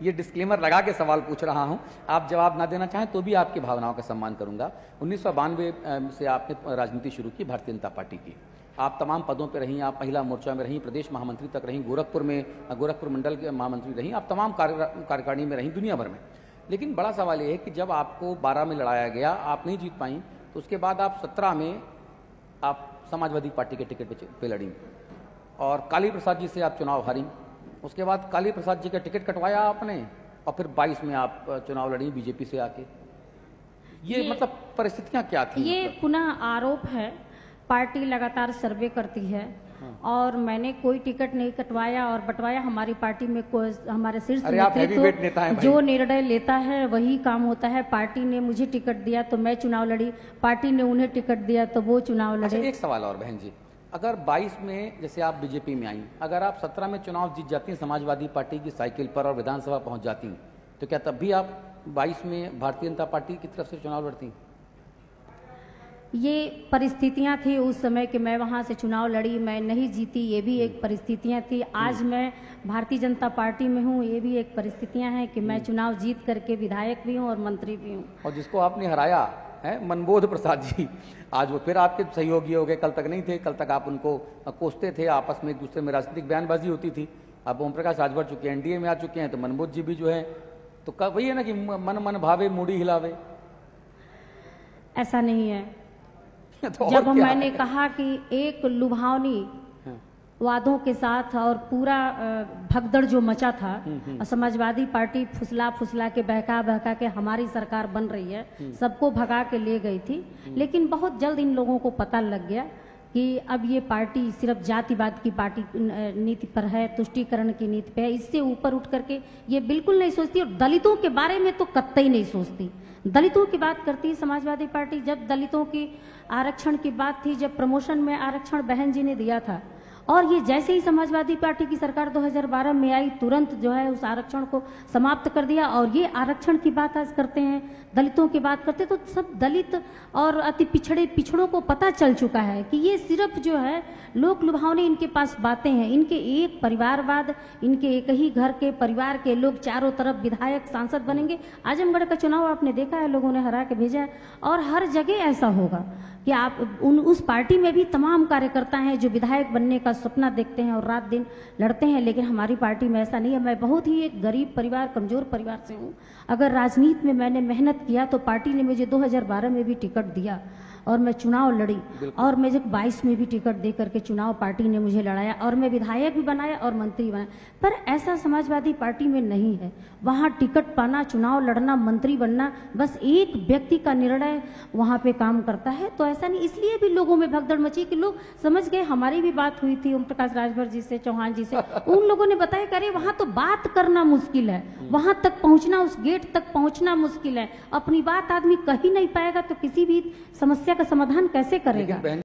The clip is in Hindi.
ये डिस्क्लेमर लगा के सवाल पूछ रहा हूं। आप जवाब ना देना चाहें तो भी आपकी भावनाओं का सम्मान करूंगा। 1992 से आपने राजनीति शुरू की भारतीय जनता पार्टी की। आप तमाम पदों पर रहीं, आप महिला मोर्चा में रहीं, प्रदेश महामंत्री तक रहीं, गोरखपुर मंडल के महामंत्री रहीं, आप तमाम कार्यकारिणी में रहीं दुनिया भर में। लेकिन बड़ा सवाल ये है कि जब आपको 12 में लड़ाया गया, आप नहीं जीत पाई, तो उसके बाद आप 17 में आप समाजवादी पार्टी के टिकट पे लड़ी और काली प्रसाद जी से आप चुनाव हारी। उसके बाद काली प्रसाद जी का टिकट कटवाया आपने और फिर 22 में आप चुनाव लड़ी बीजेपी से आके। ये मतलब परिस्थितियां क्या थी? ये मतलब? पुनः आरोप है। पार्टी लगातार सर्वे करती है और मैंने कोई टिकट नहीं कटवाया और बंटवाया। हमारी पार्टी में कोई हमारे शीर्ष नेतृत्व जो निर्णय लेता है वही काम होता है। पार्टी ने मुझे टिकट दिया तो मैं चुनाव लड़ी, पार्टी ने उन्हें टिकट दिया तो वो चुनाव लड़े। अच्छा, एक सवाल और बहन जी, अगर 22 में जैसे आप बीजेपी में आई, अगर आप 17 में चुनाव जीत जाती हैं समाजवादी पार्टी की साइकिल पर और विधानसभा पहुंच जाती, तो क्या तब भी आप 22 में भारतीय जनता पार्टी की तरफ से चुनाव लड़ती? ये परिस्थितियां थी उस समय कि मैं वहां से चुनाव लड़ी, मैं नहीं जीती, ये भी एक परिस्थितियां थी। आज मैं भारतीय जनता पार्टी में हूँ, ये भी एक परिस्थितियां हैं कि मैं चुनाव जीत करके विधायक भी हूँ और मंत्री भी हूँ। और जिसको आपने हराया है मनबोध प्रसाद जी, आज वो फिर आपके सहयोगी हो गए। कल तक नहीं थे, कल तक आप उनको कोसते थे, आपस में एक दूसरे में राजनीतिक बयानबाजी होती थी। अब ओम प्रकाश राजभर चुके हैं, एनडीए में आ चुके हैं, तो मनबोध जी भी जो है, तो वही है ना कि मन मन भावे मूडी हिलावे। ऐसा नहीं है। तो जब मैंने कहा कि एक लुभावनी वादों के साथ और पूरा भगदड़ जो मचा था, समाजवादी पार्टी फुसला फुसला के बहका के हमारी सरकार बन रही है, सबको भगा के ले गई थी। लेकिन बहुत जल्द इन लोगों को पता लग गया कि अब ये पार्टी सिर्फ जातिवाद की पार्टी नीति पर है, तुष्टीकरण की नीति पे है। इससे ऊपर उठ करके ये बिल्कुल नहीं सोचती और दलितों के बारे में तो कतई नहीं सोचती। दलितों की बात करती है समाजवादी पार्टी। जब दलितों की आरक्षण की बात थी, जब प्रमोशन में आरक्षण बहन जी ने दिया था, और ये जैसे ही समाजवादी पार्टी की सरकार 2012 में आई, तुरंत जो है उस आरक्षण को समाप्त कर दिया। और ये आरक्षण की बात आज करते हैं, दलितों की बात करते, तो सब दलित और अति पिछड़ों को पता चल चुका है कि ये सिर्फ जो है लोक लुभावने इनके पास बातें हैं। इनके एक परिवारवाद, इनके एक ही घर के परिवार के लोग चारों तरफ विधायक सांसद बनेंगे। आजमगढ़ का चुनाव आपने देखा है, लोगों ने हरा के भेजा है और हर जगह ऐसा होगा कि आप उस पार्टी में भी तमाम कार्यकर्ता हैं जो विधायक बनने का सपना देखते हैं और रात दिन लड़ते हैं। लेकिन हमारी पार्टी में ऐसा नहीं है। मैं बहुत ही एक गरीब परिवार, कमजोर परिवार से हूँ। अगर राजनीति में मैंने मेहनत किया तो पार्टी ने मुझे 2012 में भी टिकट दिया और मैं चुनाव लड़ी, और मुझे 22 में भी टिकट दे करके चुनाव पार्टी ने मुझे लड़ाया और मैं विधायक भी बनाया और मंत्री बनाया। पर ऐसा समाजवादी पार्टी में नहीं है। वहाँ टिकट पाना, चुनाव लड़ना, मंत्री बनना बस एक व्यक्ति का निर्णय वहाँ पे काम करता है। तो ऐसा नहीं, इसलिए भी लोगों में भगदड़ मची कि लोग समझ गए। हमारी भी बात हुई थी ओम प्रकाश राजभर जी से, चौहान जी से, उन लोगों ने बताया कि अरे वहाँ तो बात करना मुश्किल है, वहाँ तक पहुँचना, उस गेट तक पहुँचना मुश्किल है। अपनी बात आदमी कह ही नहीं पाएगा तो किसी भी समस्या का समाधान कैसे करेगा?